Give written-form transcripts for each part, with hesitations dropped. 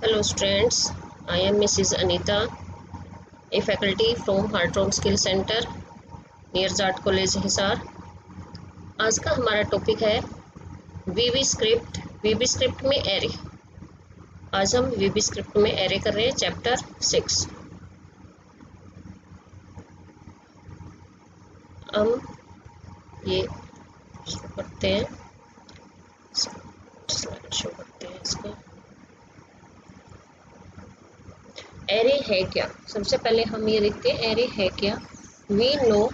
Hello students, I am Mrs. Anita, a faculty from Heartthrob Skill Center near Jat College Hisar. आज का हमारा topic है VB script. वीबी script में array. आज हम वीबी स्क्रिप्ट में एरे कर रहे हैं चैप्टर 6। हम ये शो करते हैं, स्लाइड शो करते हैं इसका। एरे है क्या? सबसे पहले हम ये देखते हैं एरे है क्या। We know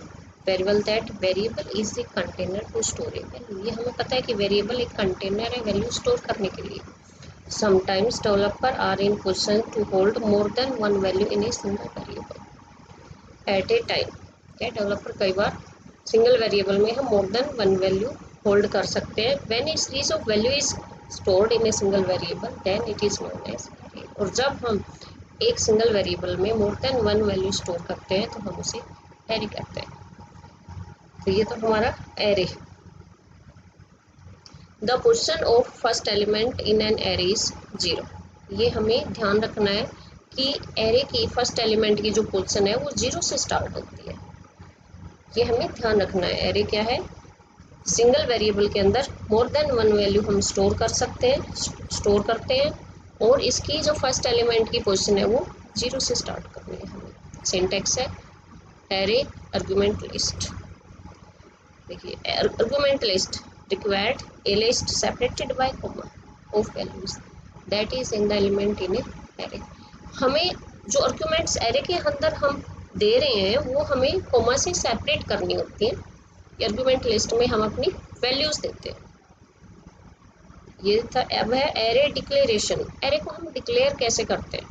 variable that variable is the container to store a value. ये हमें पता है कि वेरिएबल एक कंटेनर है वैल्यू स्टोर करने के लिए। Sometimes developer are in position to hold more than one value in a single variable at a time. क्या डेवलपर कई बार सिंगल वेरिएबल में हम more than one value hold कर सकते हैं। When a series of value is stored in a single variable then it is known as array. और जब हम एक सिंगल वेरिएबल में more than one value store करते हैं तो हम उसे एरे कहते हैं। तो ये तो हमारा array. The position of first element in an array is 0। ये हमें ध्यान रखना है कि एरे की फर्स्ट एलिमेंट की जो पोजीशन है वो 0 से स्टार्ट होती है। ये हमें ध्यान रखना है। एरे क्या है? सिंगल वेरिएबल के अंदर मोर देन वन वैल्यू हम स्टोर करते हैं और इसकी जो फर्स्ट एलिमेंट की पोजीशन है वो 0 से स्टार्ट करनी है हमें। सिंटैक्स है एरे आर्गुमेंट लिस्ट। देखिए argument list required a list separated by comma of values that is in the element in a array। हमें जो आर्गुमेंट्स एरे के अंदर हम दे रहे हैं वो हमें कॉमा से सेपरेट करनी होती है। आर्गुमेंट लिस्ट में हम अपनी वैल्यूज देते हैं। ये था। अब है एरे डिक्लेरेशन। एरे को हम डिक्लेयर कैसे करते हैं?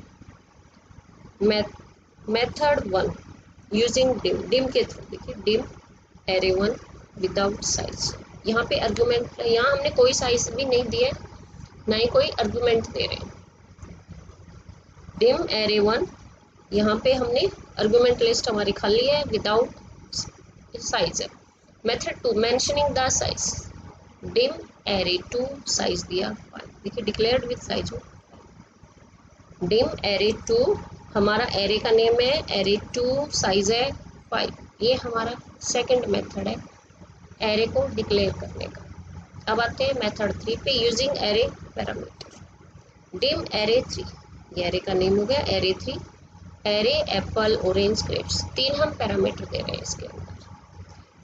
Method 1 using dim. डिम के थ्रू। देखिए डिम एरे 1 विदाउट साइज। यहाँ पे आर्गुमेंट, यहाँ हमने कोई साइज भी नहीं दिया, ना ही कोई आर्गुमेंट दे रहे हैं। डिम एरे 1, यहाँ पे हमने आर्गुमेंट लिस्ट हमारी खाली है विदाउट साइज है। Method 2 mentioning the size. Dim array 2 size दिया 5। देखिए डिक्लेयर्ड विद साइज हो। डिम एरे 2 हमारा एरे का नेम है, एरे 2 साइज है 5। ये हमारा सेकंड मेथड है एरे को डिक्लेयर करने का। अब आते हैं मेथड 3 पे using array parameter. Dim array 3, ये एरे का नेम हो गया array 3। Array Apple orange grapes, 3 हम पैरामीटर दे रहे हैं इसके अंदर।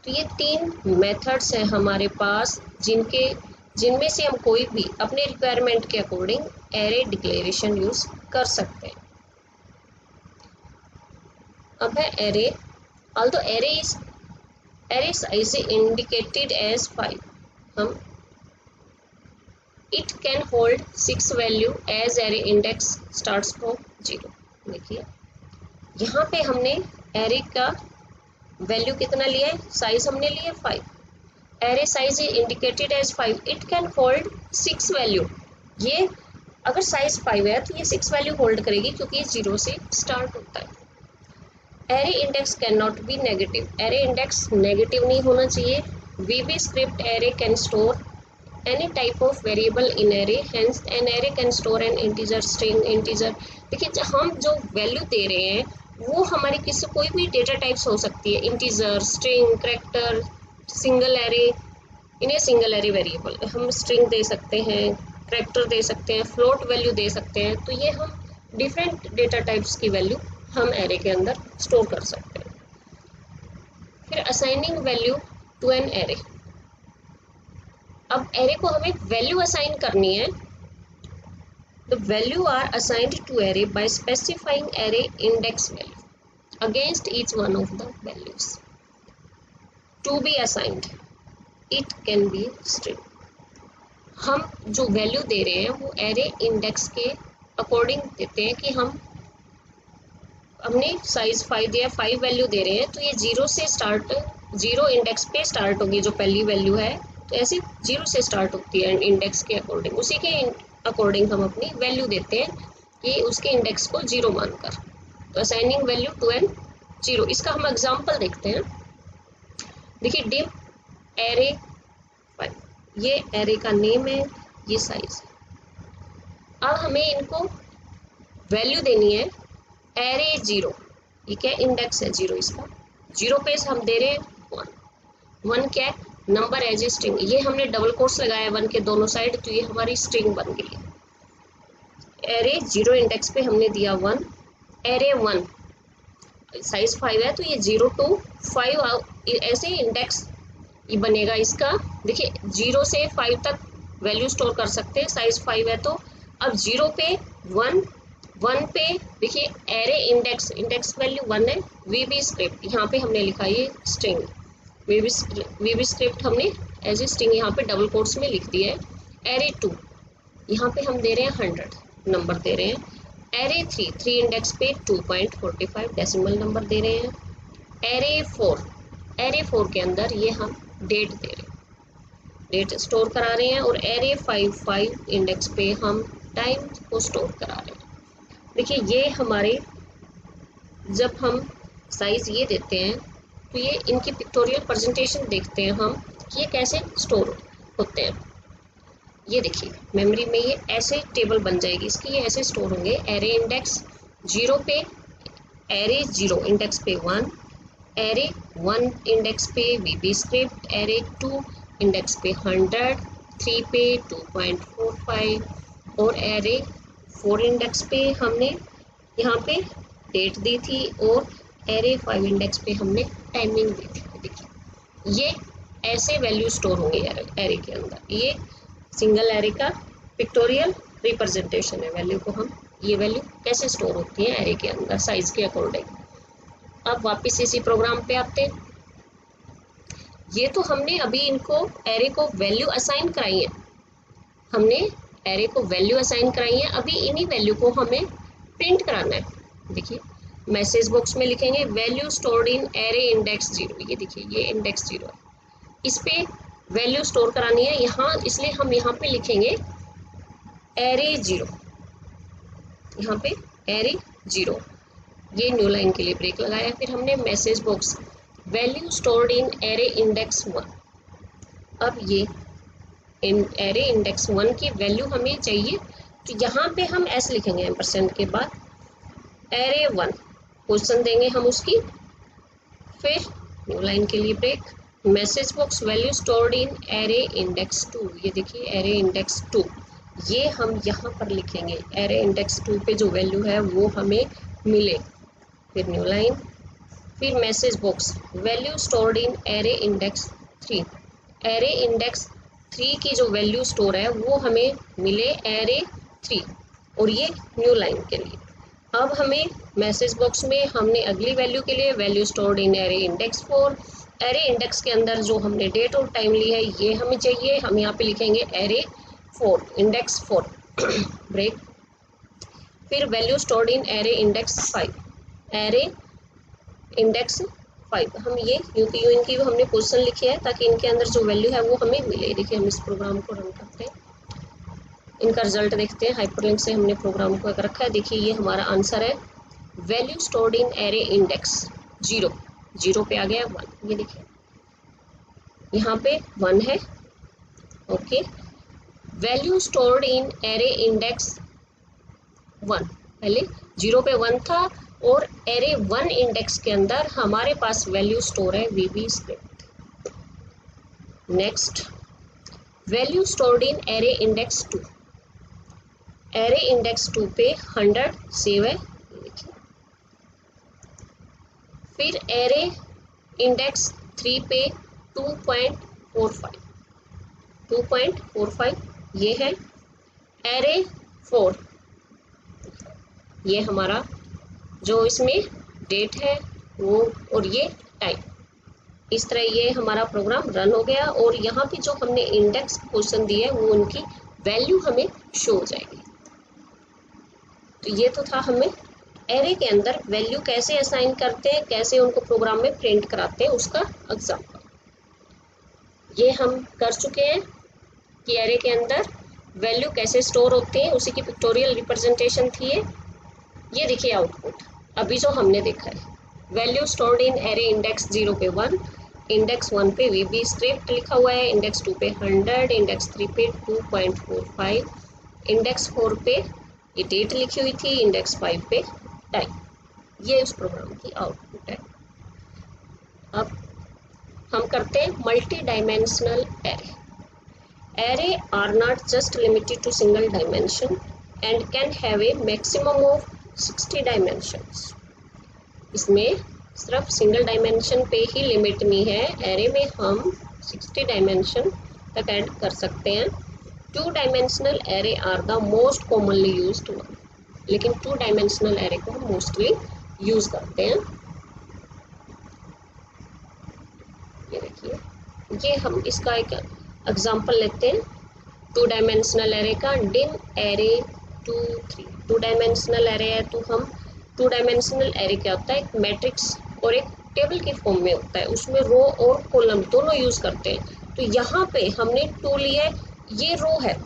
तो ये 3 मेथड्स हैं हमारे पास जिनमें से हम कोई भी अपने रिक्वायरमेंट के अकॉर्डिंग एरे डिक्लेरेशन यूज कर सकते हैं। अब है array. Although array size indicated as 5, हम it can hold 6 value as array index starts from 0। देखिए यहाँ पे हमने एरे का वैल्यू कितना लिया है? साइज हमने लिया 5। Array size indicated as 5, it can hold 6 value. ये अगर साइज 5 है तो ये 6 वैल्यू होल्ड करेगी क्योंकि ये 0 से स्टार्ट होता है। Array index can not be negative. Array index negative नहीं होना चाहिए। VB script array can store any type of variable in array, hence an array can store an integer, string, integer। देखिए हम जो वैल्यू दे रहे हैं वो हमारी कोई भी डेटा टाइप्स हो सकती है। Integer, string, character, single array. इन्हें सिंगल एरे वेरिएबल हम स्ट्रिंग दे सकते हैं, कैरेक्टर दे सकते हैं, फ्लोट वैल्यू दे सकते हैं। तो ये हम डिफरेंट डेटा टाइप्स की वैल्यू हम एरे के अंदर स्टोर कर सकते हैं। फिर assigning value to an array. अब एरे को हमें वैल्यू असाइन करनी है। The value are assigned to array by specifying array index value against each one of the values to be assigned. It can be string। हम जो value दे रहे हैं वो एरे इंडेक्स के अकॉर्डिंग देते हैं कि हमने साइज 5 दिया, 5 वैल्यू दे रहे हैं तो ये 0 इंडेक्स पे स्टार्ट होगी। जो पहली वैल्यू है तो ऐसे 0 से स्टार्ट होती है इंडेक्स के अकॉर्डिंग। उसी के अकॉर्डिंग हम अपनी वैल्यू देते हैं कि उसके इंडेक्स को 0 मानकर। तो असाइनिंग वैल्यू टू एन 0। इसका हम एग्जांपल देखते हैं। देखिए डिम एरे 5, ये एरे का नेम है, ये साइज है। अब हमें इनको वैल्यू देनी है एरे 0, ये क्या इंडेक्स है 0 इसका, 0 पे हम दे रहे हैं 1, 1 क्या है नंबर एज ए स्ट्रिंग, ये हमने डबल कोट्स लगाया 1 के दोनों साइड, तो ये हमारी स्ट्रिंग बन गई है। एरे 0 इंडेक्स पे हमने दिया 1, एरे 1 साइज 5 है तो ये 0 to 5 ऐसे इंडेक्स ये बनेगा इसका। देखिए 0 से 5 तक वैल्यू स्टोर कर सकते हैं, साइज 5 है तो। अब 0 पे 1, 1 पे देखिए एरे इंडेक्स वैल्यू 1 है, वीबी स्क्रिप्ट यहाँ पे हमने लिखा ये स्ट्रिंग, वीबी स्क्रिप्ट हमने एज ए स्ट्रिंग यहाँ पे डबल कोट्स में लिख दिया है। एरे 2 यहाँ पे हम दे रहे हैं 100 नंबर दे रहे हैं। एरे 3 इंडेक्स पे 2.45 डेसिमल नंबर दे रहे हैं। एरे 4 के अंदर ये हम डेट दे रहे हैं, डेट स्टोर करा रहे हैं। और एरे 5 इंडेक्स पे हम टाइम को स्टोर करा रहे हैं। देखिए ये हमारे जब हम साइज ये देते हैं तो ये इनकी पिक्टोरियल प्रेजेंटेशन देखते हैं हम कि ये कैसे स्टोर होते हैं। ये देखिए मेमोरी में ये ऐसे टेबल बन जाएगी इसकी, ये ऐसे स्टोर होंगे। एरे इंडेक्स 0 पे एरे 0 इंडेक्स पे 1, एरे 1 इंडेक्स पे वीबी स्क्रिप्ट, एरे 2 इंडेक्स पे 100, 3 पे 2.45 और एरे 4 इंडेक्स पे हमने यहाँ पे डेट दी थी और एरे 5 इंडेक्स पे हमने टाइमिंग दी थी। देखिए ये ऐसे वैल्यू स्टोर होंगे एरे के अंदर। ये सिंगल एरे का पिक्टोरियल रिप्रेजेंटेशन है। वैल्यू को हम ये वैल्यू कैसे स्टोर होती है एरे के अंदर साइज के अकॉर्डिंग। अब वापस इसी प्रोग्राम पे आते हैं। ये तो हमने अभी इनको एरे को वैल्यू असाइन कराई है, हमने एरे को वैल्यू असाइन कराई है। अभी इन्हीं वैल्यू को हमें प्रिंट कराना है। देखिए मैसेज बॉक्स में लिखेंगे value stored in array index 0। ये देखिए ये इंडेक्स 0 है, इस पे वैल्यू स्टोर करानी है यहाँ, इसलिए हम यहाँ पे लिखेंगे एरे 0, यहाँ पे एरे 0। ये न्यू लाइन के लिए ब्रेक लगाया। फिर हमने message box value stored in array index 1। अब ये एरे इंडेक्स 1 की वैल्यू हमें चाहिए, तो यहाँ पे हम ऐसे लिखेंगे एम्परसेंड के बाद एरे 1 पोजीशन देंगे हम उसकी। फिर न्यू लाइन के लिए break, message box value stored in array index 2। ये देखिए एरे इंडेक्स 2, ये हम यहाँ पर लिखेंगे एरे इंडेक्स 2 पे जो वैल्यू है वो हमें मिले। फिर न्यू लाइन, फिर message box value stored in array index 3। Array index 3 की जो वैल्यू स्टोर है वो हमें मिले एरे 3 और ये न्यू लाइन के लिए। अब हमें मैसेज बॉक्स में हमने अगली वैल्यू के लिए value stored in array index 4। Array index के अंदर जो हमने डेट और टाइम ली है ये हमें चाहिए, हम यहाँ पे लिखेंगे एरे 4 इंडेक्स 4 ब्रेक। फिर value stored in array index 5, array index 5। हम ये क्योंकि इनकी हमने पोजीशन लिखी है ताकि इनके अंदर जो वैल्यू है वो हमें मिले। देखिए हम इस प्रोग्राम को रन करते हैं, इनका रिजल्ट देखते हैं। हाइपरलिंक से हमने प्रोग्राम को रखा है। देखिए ये हमारा आंसर है value stored in array index 0 पे आ गया 1। ये देखिए यहाँ पे 1 है, okay. Value stored in array index 1, पहले 0 पे 1 था और एरे 1 इंडेक्स के अंदर हमारे पास वैल्यू स्टोर है VB script. Next value stored in array index 2। Array index 2 पे 100 सेव है, देखिए। फिर एरे इंडेक्स 3 पे 2.45 ये है। एरे 4 ये हमारा जो इसमें डेट है वो और ये टाइम। इस तरह ये हमारा प्रोग्राम रन हो गया और यहाँ पे जो हमने इंडेक्स पोजीशन दी है वो उनकी वैल्यू हमें शो हो जाएगी। तो ये तो था हमें एरे के अंदर वैल्यू कैसे असाइन करते हैं, कैसे उनको प्रोग्राम में प्रिंट कराते हैं उसका एग्जाम्पल। ये हम कर चुके हैं कि एरे के अंदर वैल्यू कैसे स्टोर होते हैं, उसी की पिक्टोरियल रिप्रेजेंटेशन थी ये देखिए आउटपुट अभी जो हमने देखा है। Value stored in array index 0 पे 1, इंडेक्स 1 पे वीबी स्क्रिप्ट लिखा हुआ है, इंडेक्स 2 पे 100, इंडेक्स 3 पे 2.45, इंडेक्स 4 पे ये डेट लिखी हुई थी, इंडेक्स 5 पे टाइम। ये उस प्रोग्राम की आउटपुट है। अब हम करते हैं multi dimensional array. Array are not just limited to single dimension and can have a maximum of 60 dimensions. इसमें सिर्फ सिंगल डायमेंशन पे ही लिमिट नहीं है, एरे में हम 60 डायमेंशन तक ऐड कर सकते हैं। 2 dimensional array are the most commonly used one, लेकिन 2 डायमेंशनल एरे को हम मोस्टली यूज करते हैं। ये देखिए, ये हम इसका एक एग्जाम्पल लेते हैं 2 डायमेंशनल एरे का। डिन एरे 2 3 2 डायमेंशनल एरे है, तो हम 2 डायमेंशनल एरे क्या होता है, एक मैट्रिक्स और एक टेबल के फॉर्म में होता है, उसमें रो और कॉलम दोनों यूज करते हैं। तो यहाँ पे हमने 2 लिया है, ये रो है,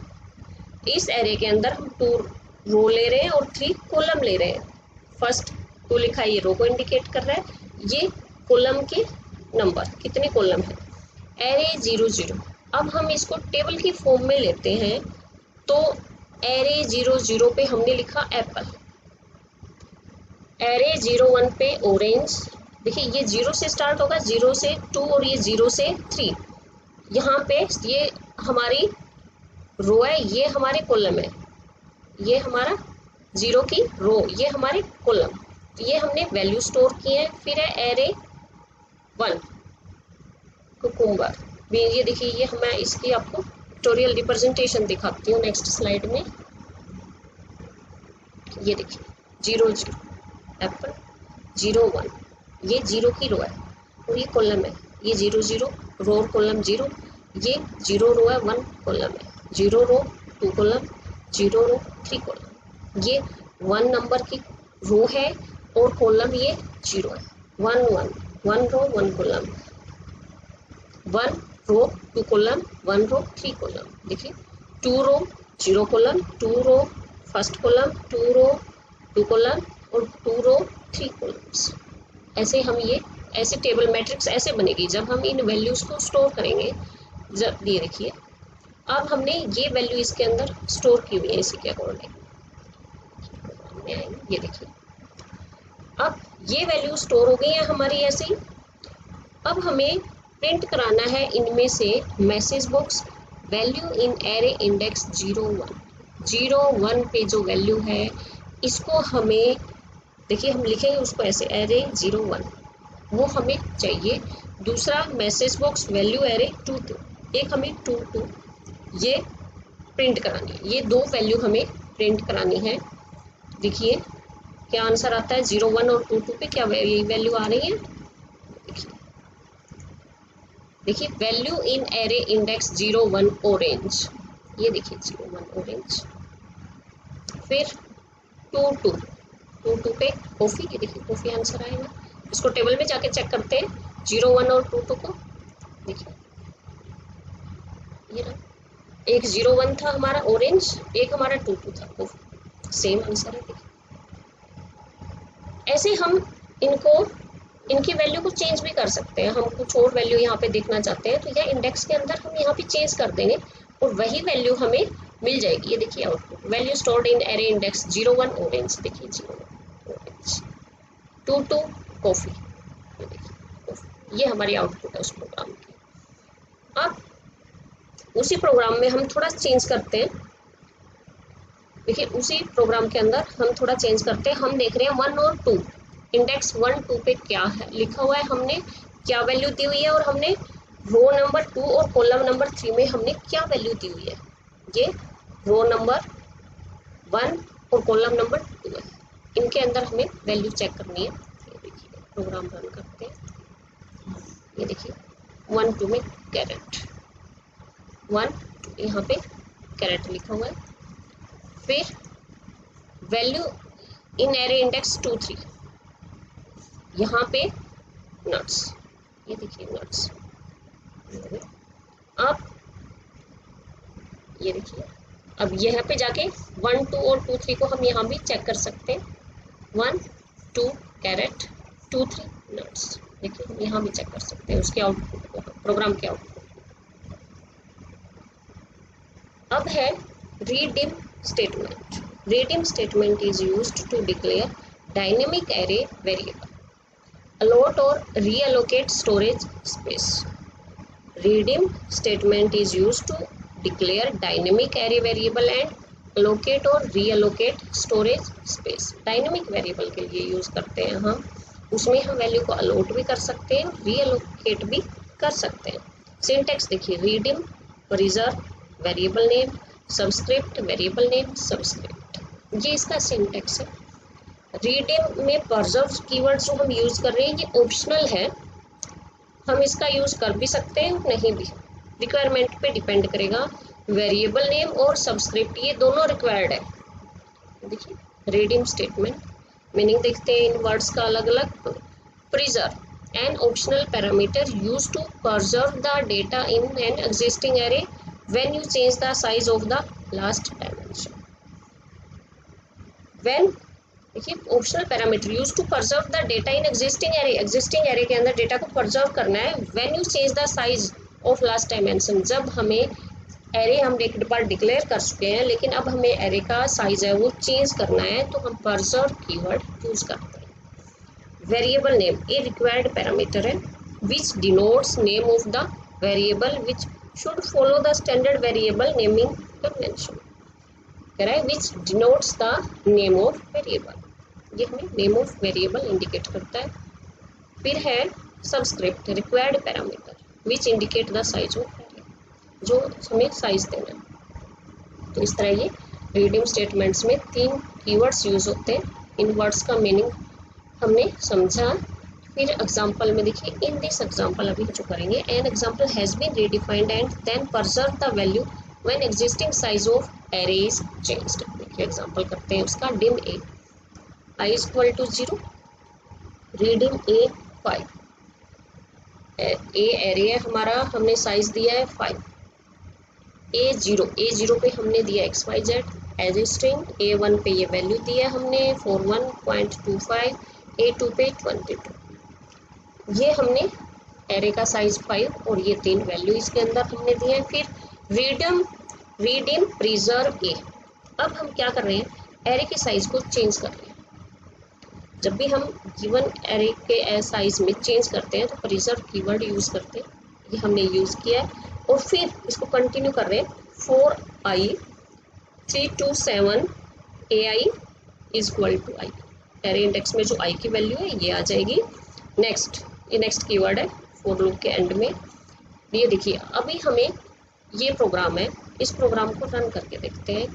इस एरे के अंदर हम 2 रो ले रहे हैं और 3 कॉलम ले रहे हैं। फर्स्ट 2 लिखा है, ये रो को इंडिकेट कर रहा है, ये कॉलम के नंबर कितने कॉलम है, एरे 0 0। अब हम इसको टेबल की फॉर्म में लेते हैं, तो एरे 0 0 पे हमने लिखा एप्पल, एरे 0 1 पे ऑरेंज। देखिए ये 0 से स्टार्ट होगा, 0 से 2 और ये 0 से 3। यहाँ पे ये हमारी रो है, ये हमारे कॉलम है, ये हमारा 0 की रो, ये हमारे कॉलम। तो ये हमने वैल्यू स्टोर किए हैं। फिर है एरे 1 कुकुम्बर। ये देखिए, ये मैं इसकी आपको पिक्टोरियल रिप्रेजेंटेशन दिखाती हूँ नेक्स्ट स्लाइड में। ये देखिए 0 0 एप्पल, 0 1 ये 0 की रो है और ये कॉलम है, ये 0 0 रो और कॉलम 0, ये 0 रो है 1 कॉलम है, 0 रो 2 कॉलम, 0 रो 3 कॉलम। ये 1 नंबर की रो है और कॉलम ये 0 है, 1 1 1 रो 1 कॉलम, 1 रो 2 कॉलम, 1 रो 3 कॉलम। देखिए 2 रो 0 कॉलम, 2 रो फर्स्ट कॉलम, 2 रो 2 कॉलम और 2 रो 3 कॉलम्स। ऐसे हम ये ऐसे टेबल मैट्रिक्स ऐसे बनेगी जब हम इन वैल्यूज को स्टोर करेंगे। जब ये देखिए, अब हमने ये वैल्यू इसके अंदर स्टोर की हुई है इसी के अकॉर्डिंग। ये देखिए, अब ये वैल्यू स्टोर हो गई है हमारी ऐसे ही। अब हमें प्रिंट कराना है इनमें से message box value in array index 0 1। 0 1 पे जो वैल्यू है इसको हमें, देखिए हम लिखेंगे उसको ऐसे, एरे 0 1 वो हमें चाहिए। दूसरा मैसेज बॉक्स वैल्यू एरे 2 2, एक हमें 2 2 ये प्रिंट करानी है। ये 2 वैल्यू हमें प्रिंट करानी है। देखिए क्या आंसर आता है, 0 1 और 2 2 पे क्या वैल्यू आ रही है। देखिए value in array index 0 1 orange, ये देखिए 0 1 ऑरेंज। फिर 2 2 2 2 पे कॉफी, ये देखिए कॉफी आंसर आएगा। इसको टेबल में जाके चेक करते हैं 0 1 और 2 2 को। देखिए ये ना, एक 0 1 था हमारा ऑरेंज, एक हमारा 2 2 था कॉफी, सेम आंसर है। देखिए ऐसे हम इनको इनकी वैल्यू को चेंज भी कर सकते हैं। हम कुछ और वैल्यू यहाँ पे देखना चाहते हैं तो यह इंडेक्स के अंदर हम यहाँ पे चेंज कर देंगे और वही वैल्यू हमें मिल जाएगी। ये देखिए output, value stored in array index 0 1 orange. देखिए 0 1 ऑरेंज, 2 2 कॉफी, ये देखिए कॉफी। ये हमारी आउटपुट है उस प्रोग्राम की। अब उसी प्रोग्राम में हम थोड़ा चेंज करते हैं। देखिए उसी प्रोग्राम के अंदर हम थोड़ा चेंज करते हैं। हम देख रहे हैं 1 और 2, इंडेक्स 1 2 पे क्या है लिखा हुआ है, हमने क्या वैल्यू दी हुई है और हमने रो नंबर 2 और कॉलम नंबर 3 में हमने क्या वैल्यू दी हुई है। ये रो नंबर 1 और कॉलम नंबर 2 है, इनके अंदर हमें वैल्यू चेक करनी है। ये देखिए प्रोग्राम रन करते हैं। ये देखिए 1 2 में कैरेट, 1 2 यहाँ पे कैरेट लिखा हुआ है। फिर वैल्यू इन एरे इंडेक्स 2 3, यहाँ पे नट्स, ये देखिए नट्स। अब ये देखिए, अब यहाँ पे जाके 1 2 और 2 3 को हम यहाँ भी चेक कर सकते हैं। 1 2 कैरेट, 2 3 नट्स। देखिए हम यहाँ भी चेक कर सकते हैं उसके आउटपुट को, प्रोग्राम के आउटपुट। अब है रीडिम statement. redeem statement is used to declare dynamic array variable, allot or reallocate storage space. Redeem statement is used to declare dynamic array variable and allocate और reallocate storage space. Dynamic variable के लिए use करते हैं हम, उसमें हम value को allot भी कर सकते हैं, रीअलोकेट भी कर सकते हैं. सिंटेक्स देखिए, redeem, preserve, variable name, subscript, variable name, subscript, ये इसका सिंटेक्स है. redeem में preserve कीवर्ड जो हम यूज कर रहे हैं ये ऑप्शनल है, हम इसका यूज कर भी सकते हैं नहीं भी, रिक्वायरमेंट पे डिपेंड करेगा. वेरिएबल नेम और सबस्क्रिप्ट ये दोनों रिक्वायर्ड है. देखिए redeem स्टेटमेंट मीनिंग देखते हैं इन वर्ड्स का अलग अलग. Preserve, an optional parameter use to preserve the data in an existing array when you change the size of the last dimension. When देखिए optional parameter use to preserve the data in existing array के अंदर data को preserve करना है. When you change the size of last dimension, जब हमें array हम एक बार डिक्लेयर कर चुके हैं लेकिन अब हमें एरे का साइज है वो चेंज करना है तो हम preserve कीवर्ड यूज करते हैं. वेरिएबल नेम ए रिक्वायर्ड पैरामीटर है विच denotes name of the variable which should follow the standard variable naming convention. कह रहा है विच denotes the name of variable, ये हमें नेम ऑफ वेरिएबल इंडिकेट करता है. फिर है subscript, required parameter which indicate the size of, जो हमें साइज देना है. तो इस तरह ये redeem स्टेटमेंट्स में 3 कीवर्ड्स यूज होते हैं. इन वर्ड्स का मीनिंग हमने समझा. फिर एग्जांपल में देखिए, इन दिस एग्जांपल अभी जो करेंगे, an example has been redefined and then preserve the value when existing size of array is changed. देखिए एग्जांपल करते हैं उसका. dim a I is equal to 0, redeem a 5. A array है हमारा, हमने साइज दिया है 5. A0 पे हमने दिया XYZ as a string. A1 पे ये वैल्यू दिया हमने 41.25, A2 पे 22. ये हमने एरे का साइज 5 और ये 3 वैल्यू इसके अंदर हमने दिए हैं. फिर redeem preserve A. अब हम क्या कर रहे हैं, एरे के साइज को चेंज कर रहे हैं. जब भी हम गिवन एरे के साइज में चेंज करते हैं तो preserve कीवर्ड यूज करते हैं, ये हमने यूज किया है. और फिर इसको कंटिन्यू कर रहे हैं. 4i 327 ai is equal to i. Array index में जो i की वैल्यू है ये आ जाएगी. नेक्स्ट कीवर्ड है फॉर लूप के एंड में. ये देखिए अभी हमें ये प्रोग्राम है, इस प्रोग्राम को रन करके देखते हैं.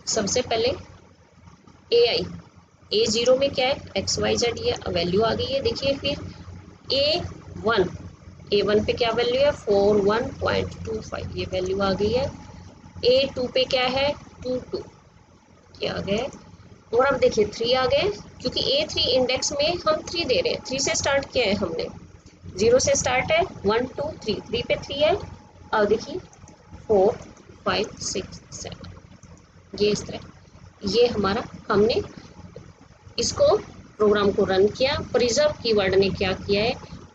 सबसे पहले A0 में क्या है, XYZ, ये वैल्यू आ गई है. देखिए फिर A1 पे क्या वैल्यू है 41.25, ये वैल्यू आ गई है. A2 पे क्या है 22, ये आ गए. और अब देखिए 3 आ गए, क्योंकि A3 इंडेक्स में हम 3 दे रहे हैं. 3 से स्टार्ट किया है हमने, 0 से स्टार्ट है, 1 2 3, 3 पे 3 है. अब देखिए 4 5 6 7, ये इस तरह ये हमारा, हमने इसको प्रोग्राम को रन किया. preserve कीवर्ड ने क्या किया है,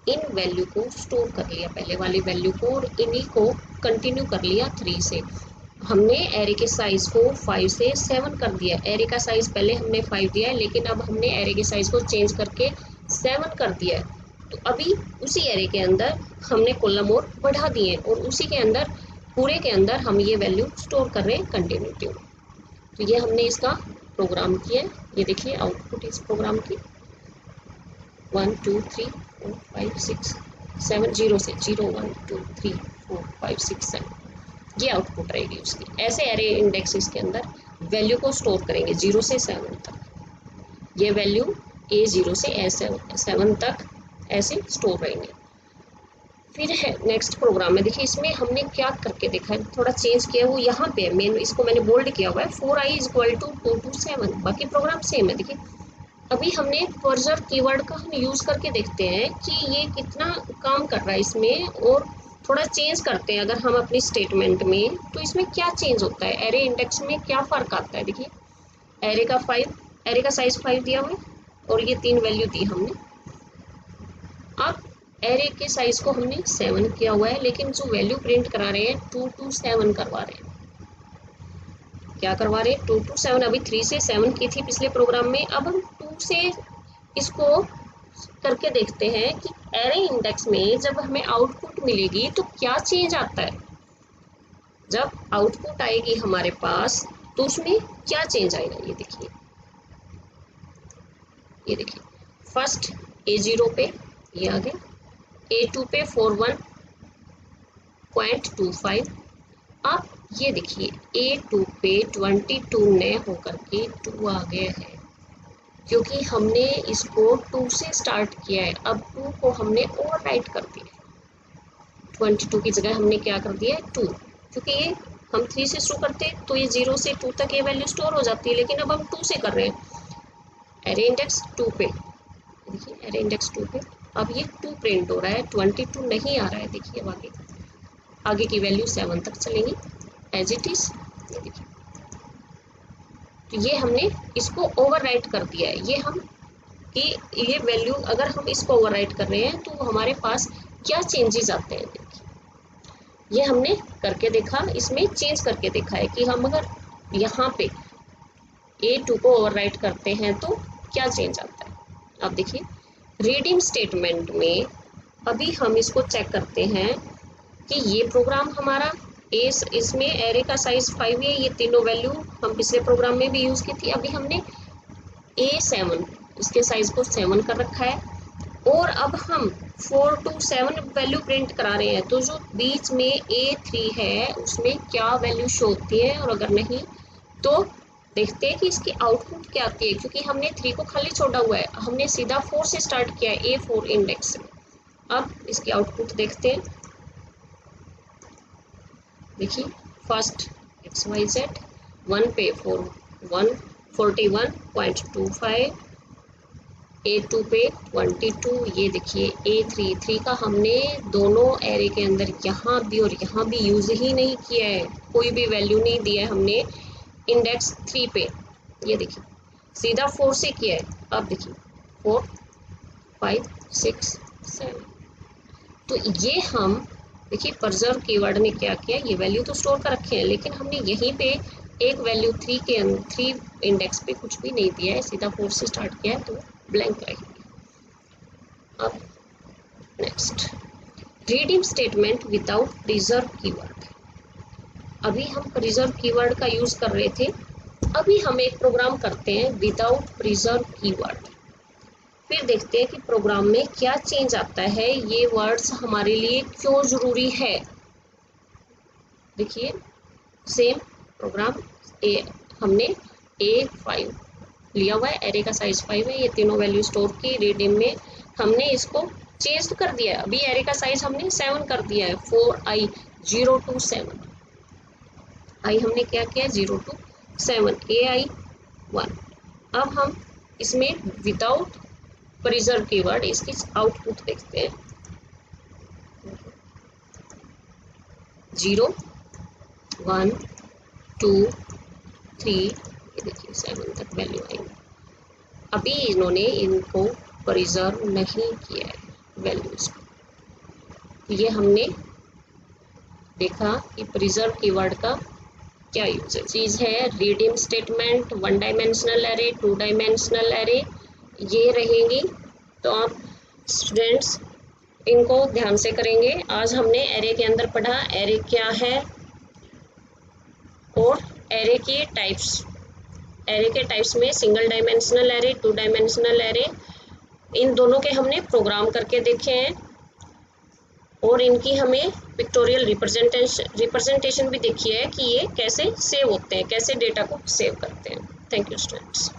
इन वैल्यू को स्टोर कर लिया, पहले वाली वैल्यू को, और इन्हीं को कंटिन्यू कर लिया 3 से. हमने एरे के साइज को 5 से 7 कर दिया. एरे का साइज पहले हमने 5 दिया है लेकिन अब हमने एरे के साइज को चेंज करके 7 कर दिया है. तो अभी उसी एरे के अंदर हमने कॉलम और बढ़ा दिए और उसी के अंदर पूरे के अंदर हम ये वैल्यू स्टोर कर रहे हैं कंटिन्यूटी में. तो ये हमने इसका प्रोग्राम किया. ये देखिए आउटपुट इस प्रोग्राम की 1 2 3 4 5 6 7, 0 से 0 1 2 3 4 5 6 7, ये आउटपुट रहेगी उसकी. ऐसे एरे इंडेक्स इसके अंदर वैल्यू को स्टोर करेंगे 0 से 7 तक. ये वैल्यू A0 से A7 तक ऐसे स्टोर रहेंगे. फिर है नेक्स्ट प्रोग्राम में, देखिए इसमें हमने क्या करके देखा है, थोड़ा चेंज किया है. वो यहाँ पे इसको मैंने बोल्ड किया हुआ है 4i इज इक्वल टू 227. बाकी प्रोग्राम सेम है. देखिए अभी हमने preserve कीवर्ड का हम यूज करके देखते हैं कि ये कितना काम कर रहा है इसमें, और थोड़ा चेंज करते हैं अगर हम अपनी स्टेटमेंट में, तो इसमें क्या चेंज होता है, एरे इंडेक्स में क्या फ़र्क आता है. देखिए एरे का साइज 5 दिया हुआ है और ये 3 वैल्यू दी हमने. अब एरे के साइज को हमने 7 किया हुआ है, लेकिन जो वैल्यू प्रिंट करा रहे हैं 2 to 7 करवा रहे हैं। क्या करवा रहे हैं? 2 to 7। अभी 3 से 7 की थी पिछले प्रोग्राम में, अब हम 2 से इसको करके देखते हैं कि एरे इंडेक्स में जब हमें आउटपुट मिलेगी तो क्या चेंज आता है। जब आउटपुट आएगी हमारे पास तो उसमें क्या चेंज आएगा, ये देखिए, ये देखिए फर्स्ट A0 पे ये आ गया, A2 पे 41.25। अब ये देखिए A2 पे 22 नए होकर के 2 आ गए हैं, क्योंकि हमने इसको 2 से स्टार्ट किया है। अब 2 को हमने ओवरराइट कर दिया, 22 की जगह हमने क्या कर दिया है 2, क्योंकि ये हम 3 से शुरू करते हैं तो ये 0 से 2 तक ये वैल्यू स्टोर हो जाती है, लेकिन अब हम 2 से कर रहे हैं। एरे इंडेक्स 2 पे देखिए, एरे इंडेक्स 2 पे अब ये 2 प्रिंट हो रहा है, 22 नहीं आ रहा है। देखिए अब आगे की वैल्यू 7 तक चलेंगी एज इट इज, ये देखिए। तो ये हमने इसको ओवरराइट कर दिया है। ये हम कि ये वैल्यू अगर हम इसको ओवरराइट कर रहे हैं तो हमारे पास क्या चेंजेस आते हैं। देखिए ये हमने करके देखा, इसमें चेंज करके देखा है कि हम अगर यहाँ पे A2 को ओवरराइट करते हैं तो क्या चेंज आता है। अब देखिए रीडिंग स्टेटमेंट में अभी हम इसको चेक करते हैं कि ये प्रोग्राम हमारा इसमें एरे का साइज 5 है, ये तीनों वैल्यू हम पिछले प्रोग्राम में भी यूज़ की थी। अभी हमने A7 इसके साइज को 7 कर रखा है, और अब हम 4 to 7 वैल्यू प्रिंट करा रहे हैं, तो जो बीच में A3 है उसमें क्या वैल्यू शो होती है, और अगर नहीं तो देखते हैं कि इसकी आउटपुट क्या आती है। क्योंकि हमने 3 को खाली छोड़ा हुआ है, हमने सीधा 4 से स्टार्ट किया है A4 इंडेक्स में। अब इसकी आउटपुट देखते हैं। देखिए फर्स्ट XYZ 1 पे 41.25, A2 पे 22, ये देखिए A3 का हमने दोनों एरे के अंदर यहाँ भी और यहाँ भी यूज़ ही नहीं किया है, कोई भी वैल्यू नहीं दिया है हमने इंडेक्स 3 पे। ये देखिए सीधा 4 से किया है। अब देखिए 4 5 6 7, तो ये हम देखिए परजर्व कीवर्ड ने क्या किया, ये वैल्यू तो स्टोर कर रखे हैं, लेकिन हमने यहीं पे एक वैल्यू 3 के 3 इंडेक्स पे कुछ भी नहीं दिया है, सीधा 4 से स्टार्ट किया है, तो ब्लैंक रहेगी। अब next reading statement without preserve keyword. अभी हम प्रिजर्व कीवर्ड का यूज कर रहे थे, अभी हम एक प्रोग्राम करते हैं विदाउट प्रिजर्व कीवर्ड, फिर देखते हैं कि प्रोग्राम में क्या चेंज आता है, ये वर्ड्स हमारे लिए क्यों जरूरी है। देखिए सेम प्रोग्राम हमने A5 लिया हुआ है, एरे का साइज 5 है, ये तीनों वैल्यू स्टोर की। रीडिंग में हमने इसको चेंज कर दिया है, अभी एरे का साइज हमने 7 कर दिया है, 4i 0 to 7, आई हमने क्या किया 0 to 7, AI1। अब हम इसमें विदाउट प्रिजर्व कीवर्ड इसकी आउटपुट देखते हैं। 0 1 2 3, ये देखिए 7 तक वैल्यू आएंगे। अभी इन्होंने इनको प्रिजर्व नहीं किया है वैल्यूज को, ये हमने देखा कि प्रिजर्व कीवर्ड का क्या चीज़ है। Reading statement, 1 dimensional array, 2 dimensional array, ये रहेंगी। तो आप स्टूडेंट्स इनको ध्यान से करेंगे। आज हमने एरे के अंदर पढ़ा एरे क्या है और एरे के टाइप्स। एरे के टाइप्स में single dimensional array, 2 dimensional array, इन दोनों के हमने प्रोग्राम करके देखे हैं, और इनकी हमें पिक्टोरियल रिप्रेजेंटेशन भी देखी है कि ये कैसे सेव होते हैं, कैसे डेटा को सेव करते हैं। Thank you students.